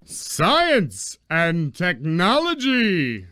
Science and technology.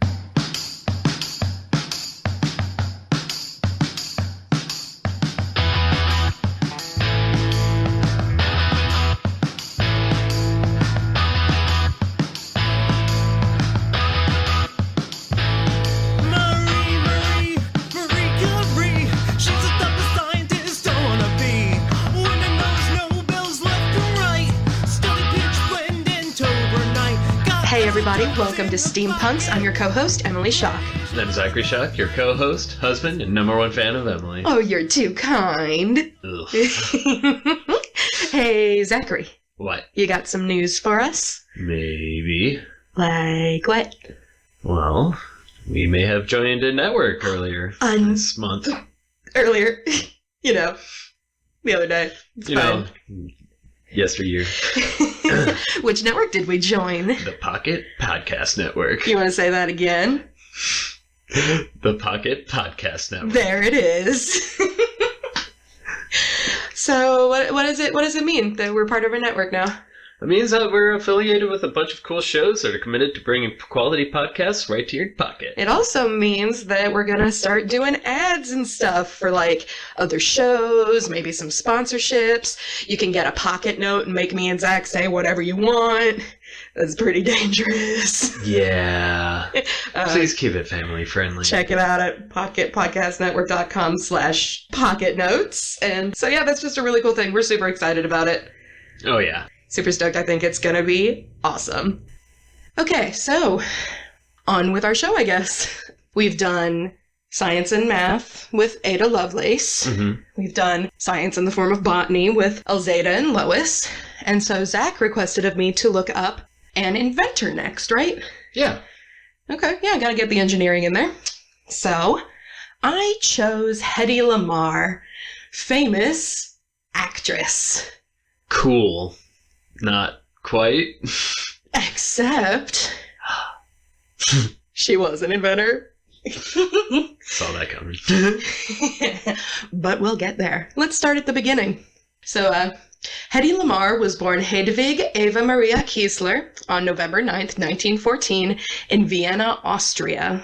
Everybody, welcome to STEAMpunks. I'm your co-host, Emily Schock. And I'm Zachary Schock, your co-host, husband, and number one fan of Emily. Oh, you're too kind. Hey, Zachary. What? You got some news for us? Maybe. Like what? Well, we may have joined a network earlier this month. Earlier? The other day. It's fine. Yesteryear. Which network did we join? The Pocket Podcast Network. You want to say that again? The Pocket Podcast Network. There it is. So, what does it mean that we're part of a network now? It means that we're affiliated with a bunch of cool shows that are committed to bringing quality podcasts right to your pocket. It also means that we're going to start doing ads and stuff for, other shows, maybe some sponsorships. You can get a pocket note and make me and Zach say whatever you want. That's pretty dangerous. Yeah. Please keep it family friendly. Check it out at pocketpodcastnetwork.com/pocket notes. And so, that's just a really cool thing. We're super excited about it. Oh, yeah. Super stoked. I think it's going to be awesome. Okay, so on with our show, I guess. We've done science and math with Ada Lovelace. Mm-hmm. We've done science in the form of botany with Alzada and Lois. And so Zach requested of me to look up an inventor next, right? Yeah. Okay, I got to get the engineering in there. So I chose Hedy Lamarr, famous actress. Cool. Not quite. Except she was an inventor. Saw that coming. But we'll get there. Let's start at the beginning. So, Hedy Lamarr was born Hedwig Eva Maria Cheslak on November 9th, 1914 in Vienna, Austria.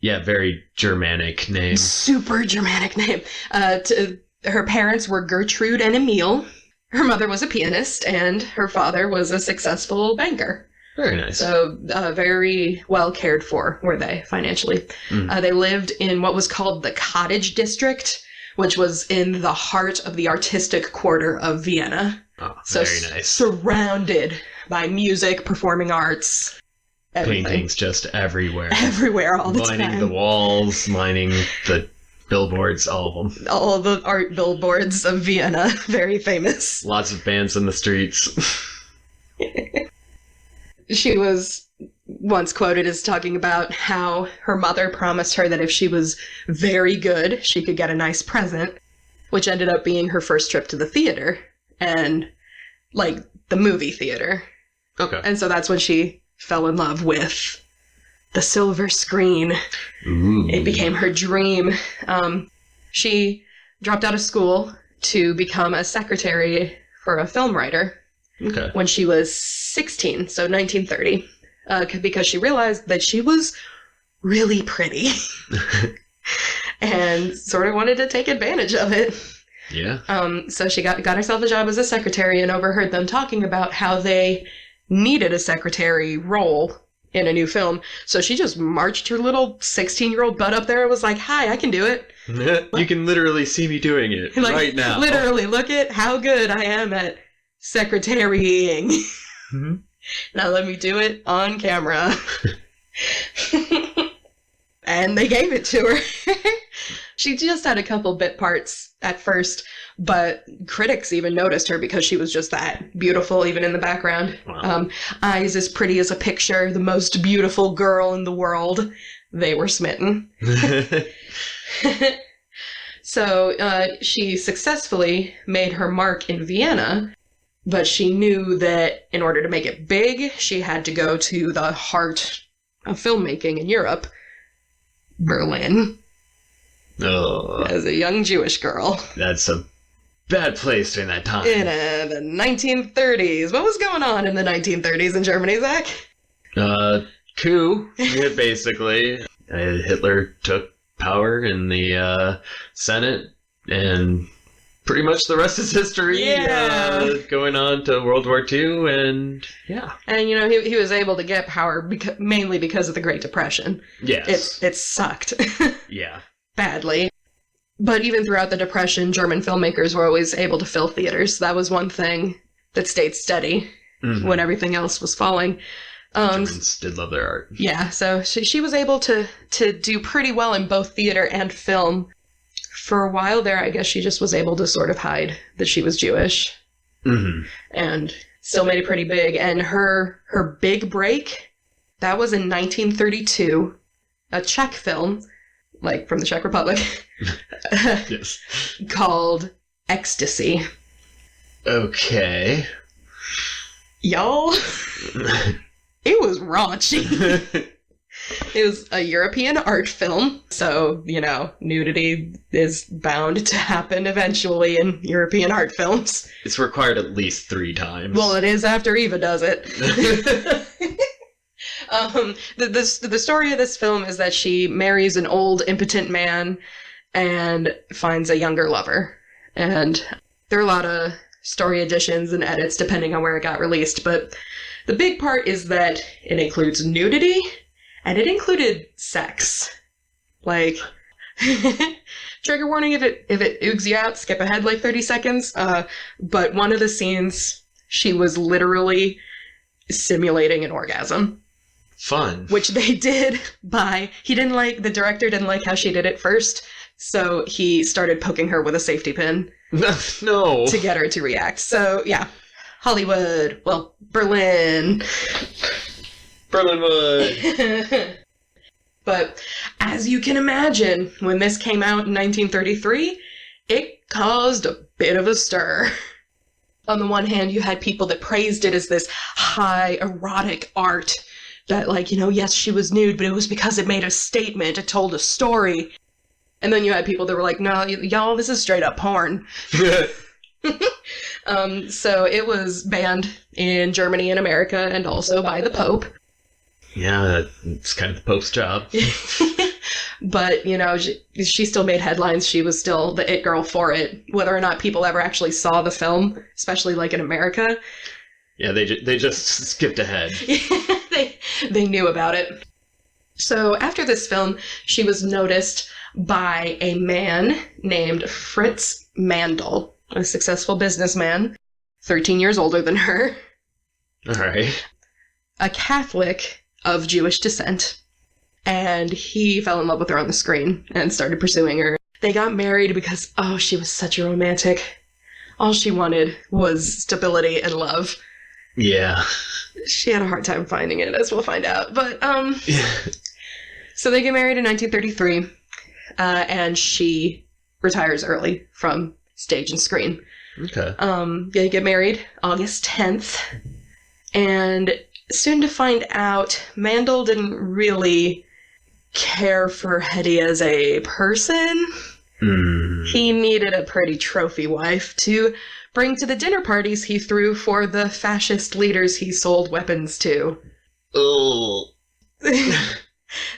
Yeah, very Germanic name. Super Germanic name. Her parents were Gertrude and Emil. Her mother was a pianist, and her father was a successful banker. Very nice. So, very well cared for were they, financially. They lived in what was called the Cottage District, which was in the heart of the artistic quarter of Vienna. Oh, very nice. Surrounded by music, performing arts, everything. Paintings just everywhere. Everywhere, all the time. Lining the walls, lining the billboards, all of them. All the art billboards of Vienna. Very famous. Lots of bands in the streets. She was once quoted as talking about how her mother promised her that if she was very good, she could get a nice present, which ended up being her first trip to the theater, and, the movie theater. Okay. And so that's when she fell in love with the silver screen. Ooh. It became her dream. She dropped out of school to become a secretary for a film writer when she was 16, so 1930, because she realized that she was really pretty and sort of wanted to take advantage of it. Yeah. So she got herself a job as a secretary and overheard them talking about how they needed a secretary role in a new film. So she just marched her little 16-year-old butt up there and was like, "Hi, I can do it." You can literally see me doing it right now. Literally, look at how good I am at secretarying. Mm-hmm. Now let me do it on camera. And they gave it to her. She just had a couple bit parts at first, but critics even noticed her because she was just that beautiful, even in the background. Wow. Eyes as pretty as a picture, the most beautiful girl in the world. They were smitten. So she successfully made her mark in Vienna, but she knew that in order to make it big, she had to go to the heart of filmmaking in Europe, Berlin. Oh. As a young Jewish girl. That's a bad place during that time. In the 1930s. What was going on in the 1930s in Germany, Zach? Coup, yeah, basically. Hitler took power in the Senate, and pretty much the rest is history. Yeah. Going on to World War II, and yeah. And, he was able to get power mainly because of the Great Depression. Yes. It sucked. Yeah. Badly. But even throughout the Depression, German filmmakers were always able to fill theaters. That was one thing that stayed steady when everything else was falling. Germans did love their art. Yeah, so she was able to do pretty well in both theater and film. For a while there, I guess she just was able to sort of hide that she was Jewish. And still made it pretty big. And her big break, that was in 1932, a Czech film, like from the Czech Republic, Yes. called Ecstasy. Okay. Y'all, it was raunchy. It was a European art film, so, nudity is bound to happen eventually in European art films. It's required at least 3 times. Well, it is after Eva does it. The story of this film is that she marries an old, impotent man and finds a younger lover. And there are a lot of story additions and edits depending on where it got released, but the big part is that it includes nudity, and it included sex. Like, trigger warning if it oogs you out, skip ahead like 30 seconds. But one of the scenes, she was literally simulating an orgasm. Fun. Which they did the director didn't like how she did it first, so he started poking her with a safety pin. No. To get her to react. So, yeah. Hollywood. Well, Berlin. Berlinwood. But as you can imagine, when this came out in 1933, it caused a bit of a stir. On the one hand, you had people that praised it as this high erotic art that, yes, she was nude, but it was because it made a statement, it told a story. And then you had people that were like, no, y'all, this is straight up porn. So it was banned in Germany and America and also by the Pope. Yeah, it's kind of the Pope's job. But, she still made headlines. She was still the it girl for it. Whether or not people ever actually saw the film, especially in America. Yeah, they just skipped ahead. They knew about it. So after this film, she was noticed by a man named Fritz Mandl, a successful businessman, 13 years older than her. All right. A Catholic of Jewish descent. And he fell in love with her on the screen and started pursuing her. They got married because, she was such a romantic. All she wanted was stability and love. Yeah. She had a hard time finding it, as we'll find out. But, So they get married in 1933, and she retires early from stage and screen. Okay. They get married August 10th, and soon to find out, Mandel didn't really care for Hedy as a person. He needed a pretty trophy wife to bring to the dinner parties he threw for the fascist leaders he sold weapons to. Oh.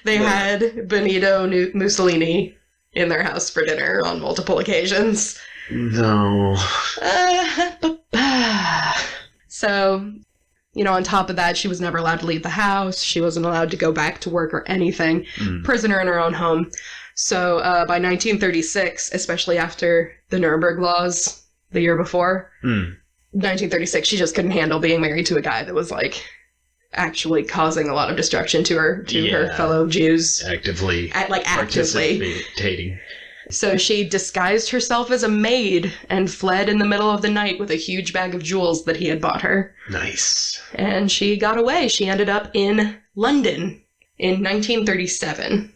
They had Benito Mussolini in their house for dinner on multiple occasions. No. So, on top of that, she was never allowed to leave the house. She wasn't allowed to go back to work or anything. Prisoner in her own home. So by 1936, especially after the Nuremberg laws the year before, 1936, she just couldn't handle being married to a guy that was actually causing a lot of destruction to her fellow Jews. Actively. Actively. Participating. So she disguised herself as a maid and fled in the middle of the night with a huge bag of jewels that he had bought her. Nice. And she got away. She ended up in London in 1937.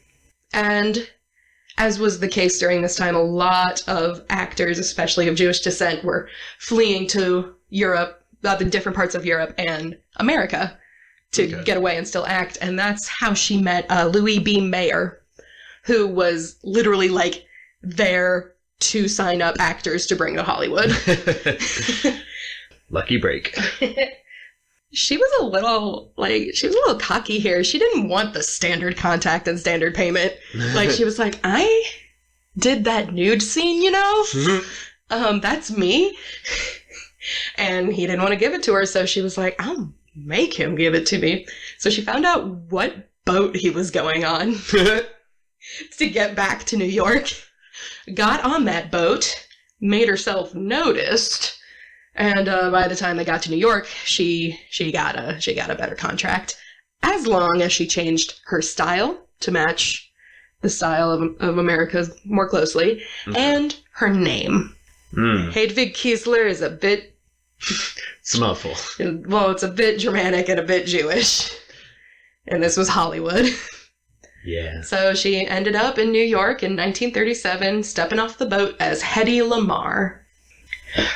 And as was the case during this time, a lot of actors, especially of Jewish descent, were fleeing to Europe, the different parts of Europe and America to get away and still act. And that's how she met Louis B. Mayer, who was literally their to sign up actors to bring to Hollywood. Lucky break. She was a little cocky here. She didn't want the standard contact and standard payment. Like, she was like, I did that nude scene, that's me. And he didn't want to give it to her, so she was like, I'll make him give it to me. So she found out what boat he was going on to get back to New York, got on that boat, made herself noticed, and by the time they got to New York, she got a better contract, as long as she changed her style to match the style of America more closely, and her name. Hedwig Kiesler is a bit... It's a mouthful. Well, it's a bit Germanic and a bit Jewish. And this was Hollywood. Yeah. So she ended up in New York in 1937, stepping off the boat as Hedy Lamarr.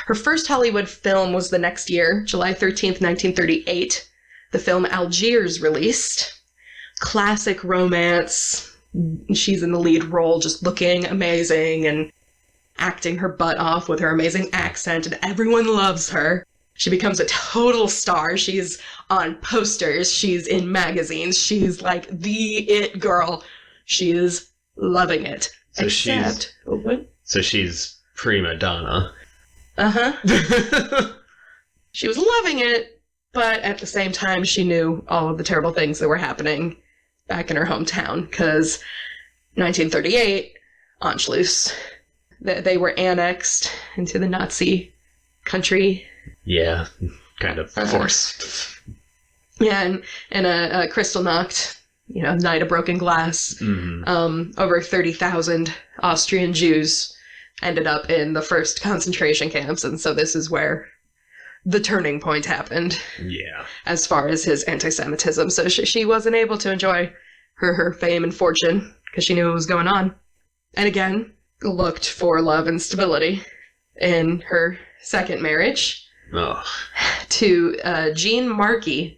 Her first Hollywood film was the next year, July 13th, 1938. The film Algiers released. Classic romance. She's in the lead role, just looking amazing and acting her butt off with her amazing accent, and everyone loves her. She becomes a total star. She's on posters. She's in magazines. She's like the it girl. She is loving it. So she's prima donna. Uh-huh. She was loving it, but at the same time, she knew all of the terrible things that were happening back in her hometown, because 1938, Anschluss. They were annexed into the Nazi country. Yeah, kind of forced. Yeah, and a Kristallnacht, Night of Broken Glass. Over 30,000 Austrian Jews ended up in the first concentration camps, and so this is where the turning point happened. Yeah. As far as his anti-Semitism. So she wasn't able to enjoy her fame and fortune, because she knew what was going on. And again, looked for love and stability in her second marriage to Jean Markey,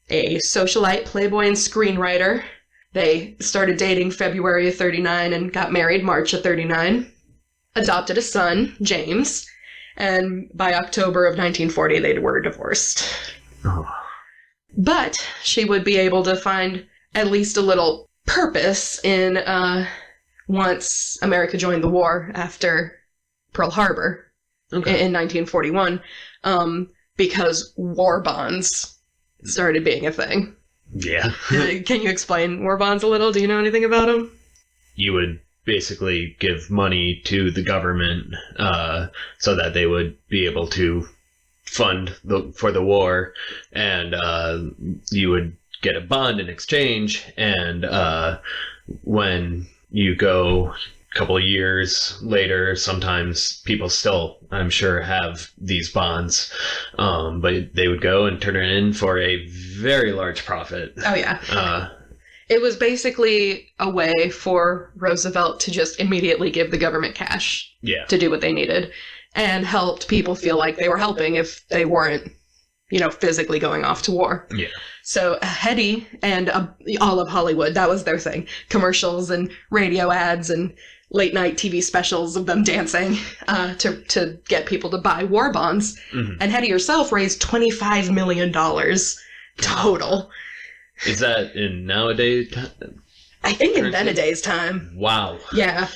a socialite, playboy, and screenwriter. They started dating February of 39 and got married March of 39. Adopted a son, James, and by October of 1940 they were divorced. But she would be able to find at least a little purpose in once America joined the war after Pearl Harbor in 1941, because war bonds started being a thing. Yeah. Can you explain war bonds a little? Do you know anything about them? You would basically give money to the government so that they would be able to fund for the war, and you would get a bond in exchange, and when you go a couple of years later, sometimes people still, I'm sure, have these bonds, but they would go and turn it in for a very large profit. Oh, yeah. It was basically a way for Roosevelt to just immediately give the government cash to do what they needed, and helped people feel like they were helping if they weren't, physically going off to war. Yeah. So Hedy and all of Hollywood, that was their thing. Commercials and radio ads and late night TV specials of them dancing to get people to buy war bonds. Mm-hmm. And Hedy herself raised $25 million total. Is that in nowadays? I think in Beneday's time. Wow. Yeah.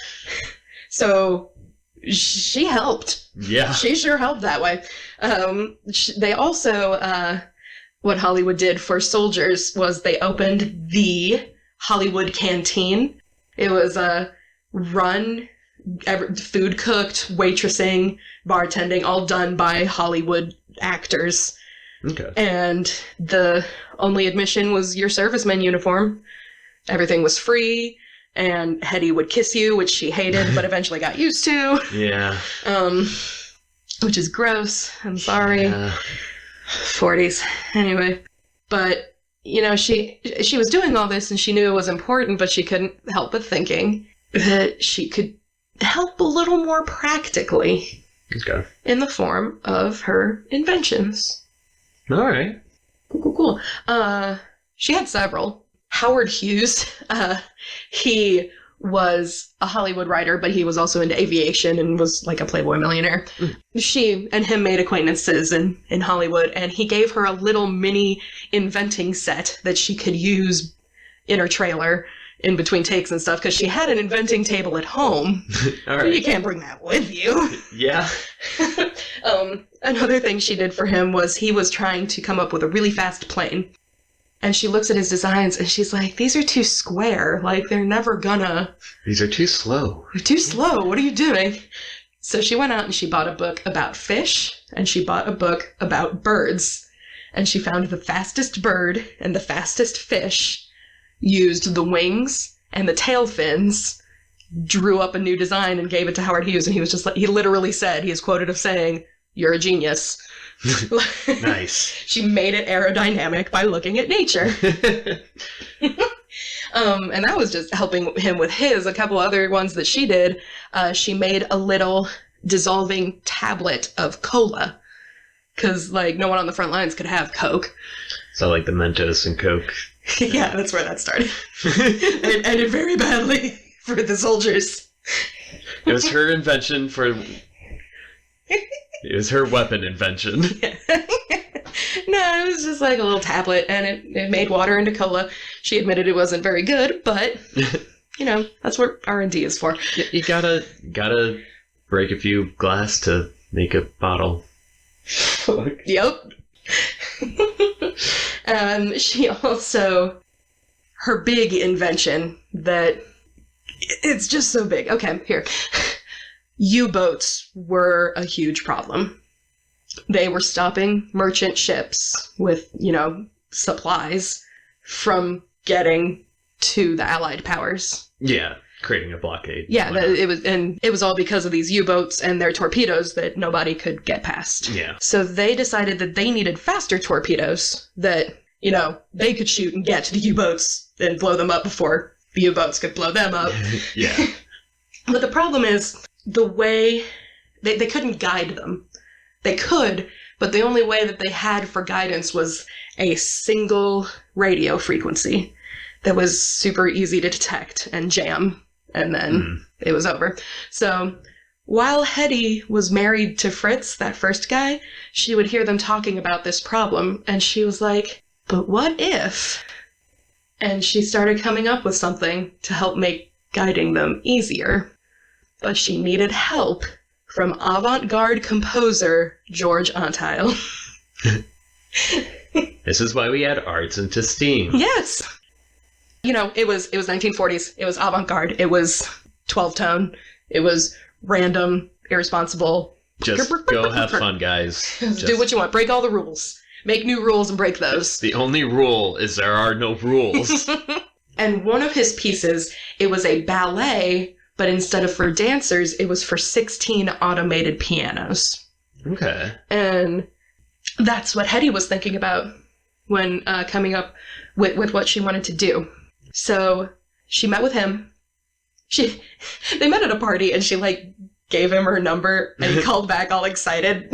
So she helped. Yeah. She sure helped that way. They also, what Hollywood did for soldiers was they opened the Hollywood Canteen. It was food cooked, waitressing, bartending, all done by Hollywood actors. Okay. And the only admission was your serviceman uniform. Everything was free, and Hedy would kiss you, which she hated, but eventually got used to. Yeah. Which is gross. I'm sorry. Yeah. 40s. Anyway. But, she was doing all this, and she knew it was important, but she couldn't help but thinking that she could help a little more practically. Okay. In the form of her inventions. All right. Cool. She had several. Howard Hughes, he was a Hollywood writer, but he was also into aviation and was like a Playboy millionaire. She and him made acquaintances in Hollywood, and he gave her a little mini inventing set that she could use in her trailer in between takes and stuff, because she had an inventing table at home. All right. You can't bring that with you. Yeah. Another thing she did for him was he was trying to come up with a really fast plane. And she looks at his designs and she's like, these are too square. Like, they're never gonna... These are too slow. They're too slow. What are you doing? So she went out and she bought a book about fish, and she bought a book about birds. And she found the fastest bird and the fastest fish, used the wings and the tail fins, drew up a new design and gave it to Howard Hughes. And he was just like, he literally said, he is quoted of saying, "You're a genius." Nice. She made it aerodynamic by looking at nature. And that was just helping him with his. A couple other ones that she did, she made a little dissolving tablet of cola. Because, like, no one on the front lines could have Coke. So, like, the Mentos and Coke. Yeah, that's where that started. It ended very badly for the soldiers. It was her invention for... It was her weapon invention. Yeah. No, it was just like a little tablet, and it made water into cola. She admitted it wasn't very good, but, you know, that's what R&D is for. You gotta break a few glass to make a bottle. Yep. She also, her big invention that, it's just so big. Okay, here. U-boats were a huge problem. They were stopping merchant ships with, you know, supplies from getting to the Allied powers. Yeah, creating a blockade. Yeah, it was all because of these U-boats and their torpedoes that nobody could get past. Yeah. So they decided that they needed faster torpedoes that, you know, they could shoot and get to the U-boats and blow them up before the U-boats could blow them up. Yeah. But the problem is the way they couldn't guide them. They could, but the only way that they had for guidance was a single radio frequency that was super easy to detect and jam, and then it was over. So while Hedy was married to Fritz, that first guy, she would hear them talking about this problem, and she was like, but what if? And she started coming up with something to help make guiding them easier. But she needed help from avant-garde composer George Antile. This is why we add arts into STEAM. Yes! You know, it was 1940s. It was avant-garde. It was 12-tone. It was random, irresponsible. Just go have fun, guys. Just do what you want. Break all the rules. Make new rules and break those. The only rule is there are no rules. And one of his pieces, it was a ballet, but instead of for dancers, it was for 16 automated pianos. Okay. And that's what Hedy was thinking about when coming up with what she wanted to do. So she met with him. They met at a party, and she, like, gave him her number, and he called back all excited.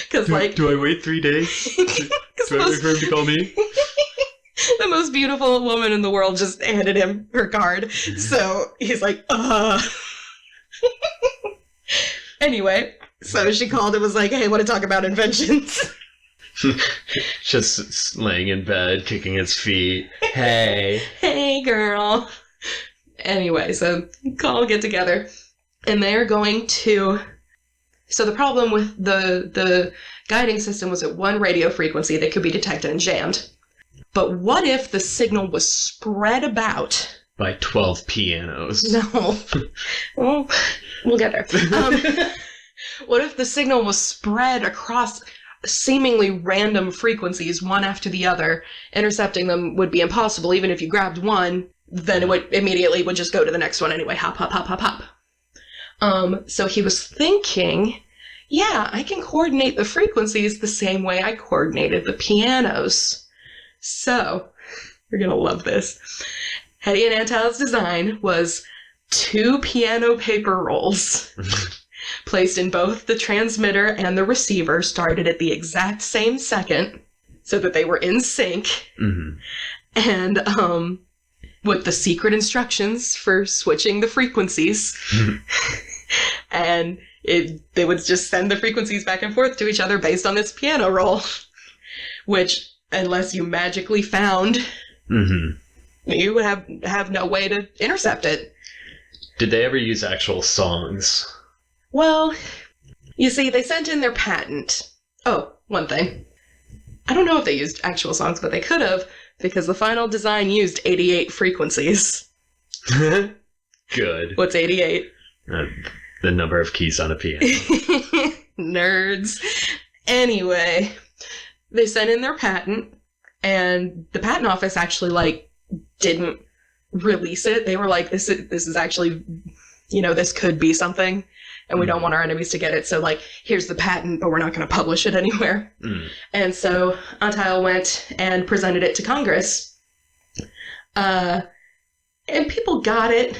Because, like... Do I wait 3 days? Do I wait for him to call me? The most beautiful woman in the world just handed him her card. So he's like, Anyway, so she called and was like, hey, I want to talk about inventions. Just laying in bed, kicking his feet. Hey. Hey, girl. Anyway, so get together. And they're going to... So the problem with the guiding system was at one radio frequency that could be detected and jammed. But what if the signal was spread about... By 12 pianos. No. Well, we'll get there. What if the signal was spread across seemingly random frequencies, one after the other? Intercepting them would be impossible. Even if you grabbed one, then it would immediately would just go to the next one anyway. Hop, hop, hop, hop, hop. So he was thinking, yeah, I can coordinate the frequencies the same way I coordinated the pianos. So, you're gonna love this. Hedy and Antile's design was 2 piano paper rolls placed in both the transmitter and the receiver, started at the exact same second, so that they were in sync. Mm-hmm. And with the secret instructions for switching the frequencies. And they would just send the frequencies back and forth to each other based on this piano roll. Which, unless you magically found, you would have no way to intercept it. Did they ever use actual songs? Well, you see, they sent in their patent. Oh, one thing. I don't know if they used actual songs, but they could have, because the final design used 88 frequencies. Good. What's 88? The number of keys on a piano. Nerds. Anyway, they sent in their patent, and the patent office actually, didn't release it. They were like, this is actually, this could be something, and we don't want our enemies to get it, so, here's the patent, but we're not going to publish it anywhere. And so Antheil went and presented it to Congress. And people got it.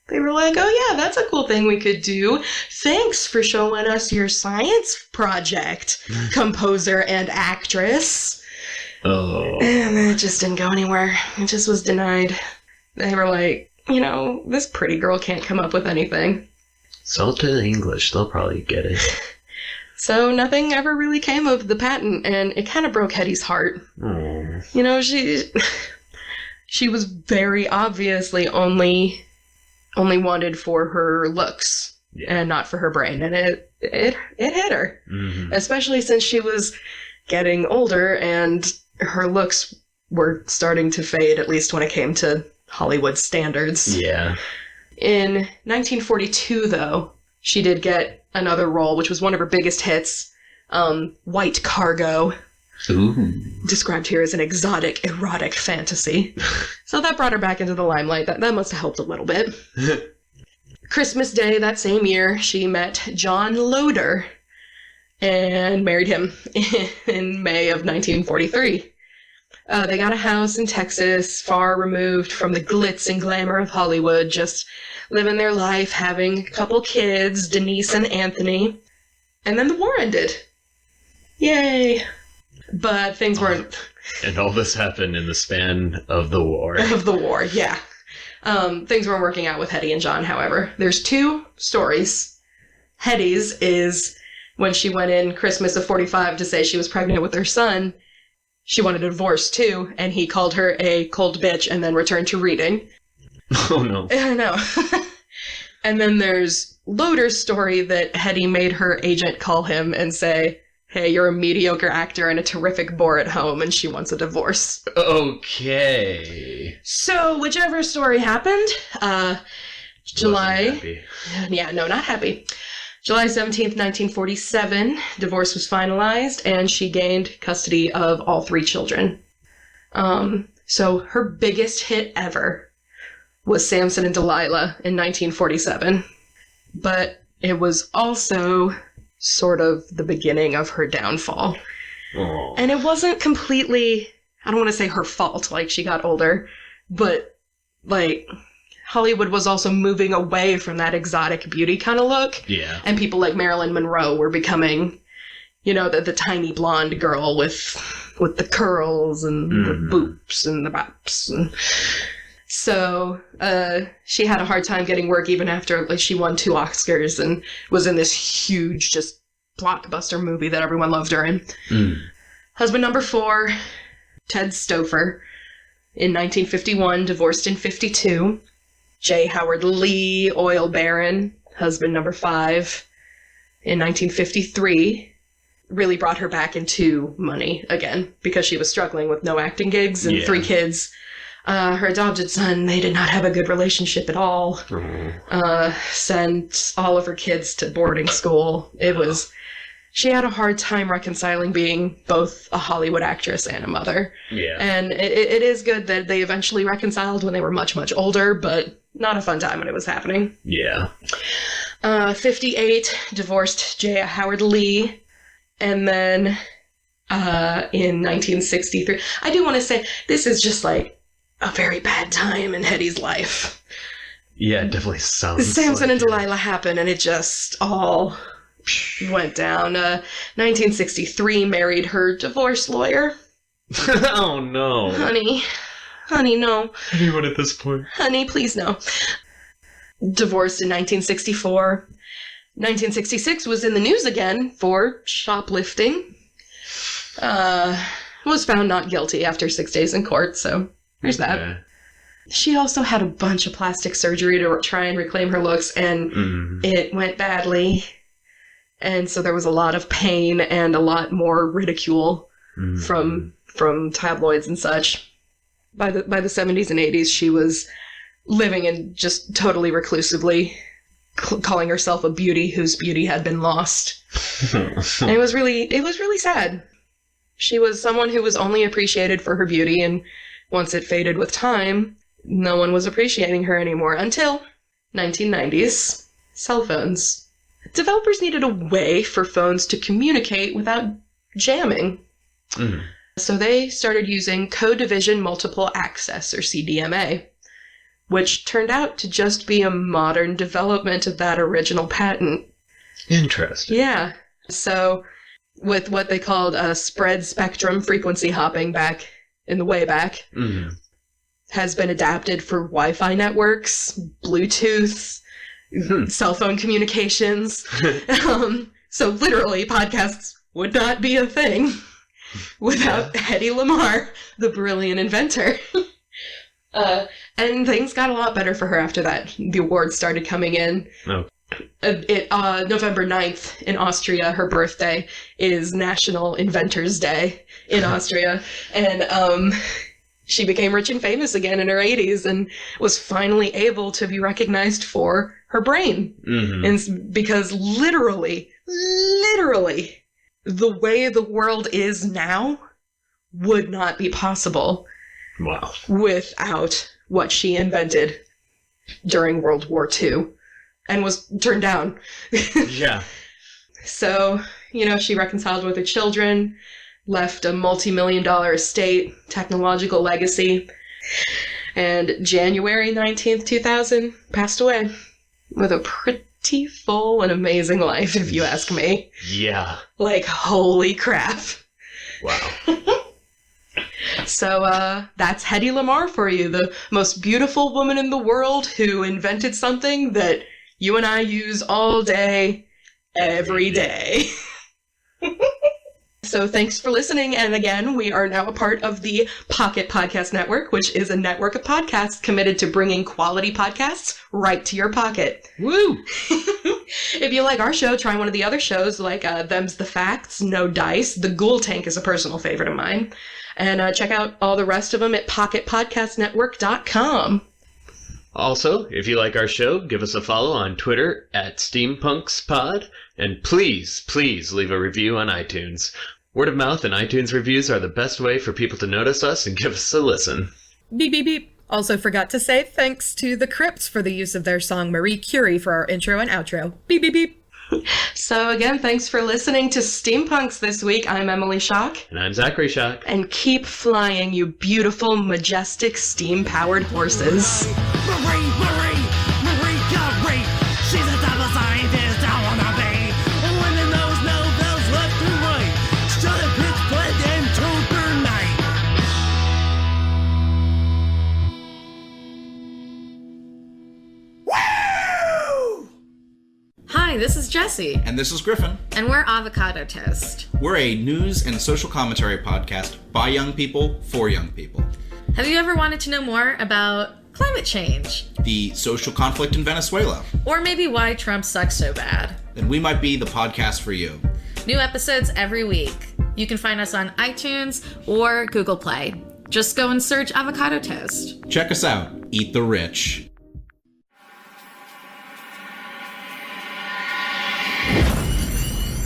They were like, oh yeah, that's a cool thing we could do. Thanks for showing us your science project, composer and actress. Oh. And it just didn't go anywhere. It just was denied. They were like, this pretty girl can't come up with anything. Sell it to English, they'll probably get it. So nothing ever really came of the patent, and it kind of broke Hedy's heart. Oh. She was very obviously only wanted for her looks and not for her brain, and it hit her. Especially since she was getting older and her looks were starting to fade, at least when it came to Hollywood standards. Yeah. In 1942, though, she did get another role, which was one of her biggest hits, White Cargo. Ooh. Described here as an exotic, erotic fantasy. So that brought her back into the limelight. That must have helped a little bit. Christmas Day that same year, she met John Loder and married him in May of 1943. They got a house in Texas, far removed from the glitz and glamour of Hollywood, just living their life, having a couple kids, Denise and Anthony. And then the war ended. Yay! But things weren't... And all this happened in the span of the war. Of the war, yeah. Things weren't working out with Hedy and John, however. There's two stories. Hedy's is when she went in Christmas of 45 to say she was pregnant with her son. She wanted a divorce, too, and he called her a cold bitch and then returned to reading. Oh, no. I know. And then there's Loder's story that Hedy made her agent call him and say, hey, you're a mediocre actor and a terrific bore at home, and she wants a divorce. Okay. So, whichever story happened, July... Wasn't happy. Yeah, no, not happy. July 17th, 1947, divorce was finalized, and she gained custody of all three children. So her biggest hit ever was Samson and Delilah in 1947. But it was also sort of the beginning of her downfall. Aww. And it wasn't completely, I don't want to say her fault, she got older, but, Hollywood was also moving away from that exotic beauty kind of look. Yeah. And people like Marilyn Monroe were becoming, the tiny blonde girl with the curls and the boops and the bops. And so she had a hard time getting work even after she won 2 Oscars and was in this huge, just blockbuster movie that everyone loved her in. Husband number 4, Ted Stouffer, in 1951, divorced in 52. J. Howard Lee, oil baron, husband number 5, in 1953, really brought her back into money again because she was struggling with no acting gigs and 3 kids. Her adopted son, they did not have a good relationship at all. Sent all of her kids to boarding school. She had a hard time reconciling being both a Hollywood actress and a mother. Yeah. And it is good that they eventually reconciled when they were much, much older, but not a fun time when it was happening. Yeah. 58, divorced J. Howard Lee. And then in 1963, I do want to say, this is just a very bad time in Hedy's life. Yeah, it definitely sounds Samson and Delilah happened, and it just all went down. 1963, married her divorce lawyer. Oh, no. Honey, Honey, no. Anyone at this point? Honey, please no. Divorced in 1964. 1966 was in the news again for shoplifting. Was found not guilty after 6 days in court, so there's that. She also had a bunch of plastic surgery to try and reclaim her looks, and it went badly. And so there was a lot of pain and a lot more ridicule from tabloids and such. By the 70s and 80s, she was living in just totally reclusively, calling herself a beauty whose beauty had been lost. And it was really sad. She was someone who was only appreciated for her beauty, and once it faded with time, no one was appreciating her anymore until 1990s. Cell phones. Developers needed a way for phones to communicate without jamming. So they started using Code Division Multiple Access, or CDMA, which turned out to just be a modern development of that original patent. Interesting. Yeah. So with what they called spread spectrum frequency hopping back in the way back, has been adapted for Wi-Fi networks, Bluetooth, cell phone communications. So literally, podcasts would not be a thing without Hedy Lamarr, the brilliant inventor. And things got a lot better for her after that. The awards started coming in. November 9th in Austria, her birthday, is National Inventors Day in Austria. And she became rich and famous again in her 80s and was finally able to be recognized for her brain. And because literally, the way the world is now would not be possible without what she invented during World War II and was turned down. Yeah. So, she reconciled with her children, left a multi-million-dollar estate, technological legacy, and January 19th, 2000, passed away with a pretty full and amazing life, if you ask me. Yeah. Like, holy crap. Wow. So, that's Hedy Lamarr for you, the most beautiful woman in the world who invented something that you and I use all day, every day. So thanks for listening, and again, we are now a part of the Pocket Podcast Network, which is a network of podcasts committed to bringing quality podcasts right to your pocket. Woo! If you like our show, try one of the other shows like Them's the Facts, No Dice, The Ghoul Tank is a personal favorite of mine, and check out all the rest of them at pocketpodcastnetwork.com. Also, if you like our show, give us a follow on Twitter at STEAMpunksPod, and please leave a review on iTunes. Word of mouth and iTunes reviews are the best way for people to notice us and give us a listen. Beep, beep, beep. Also forgot to say thanks to the Crips for the use of their song Marie Curie for our intro and outro. Beep, beep, beep. So again, thanks for listening to STEAMpunks this week. I'm Emily Schock. And I'm Zachary Schock. And keep flying, you beautiful, majestic, steam-powered horses. Marie Curie, she's a type of scientist I wanna be. Women knows no bells left and right. Shut pitch blend into her night. Woo! Hi, this is Jessie. And this is Griffin. And we're Avocado Toast. We're a news and social commentary podcast by young people for young people. Have you ever wanted to know more about climate change? The social conflict in Venezuela? Or maybe why Trump sucks so bad? Then we might be the podcast for you. New episodes every week. You can find us on iTunes or Google Play. Just go and search Avocado Toast. Check us out. Eat the rich.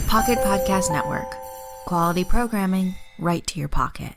Pocket Podcast Network. Quality programming right to your pocket.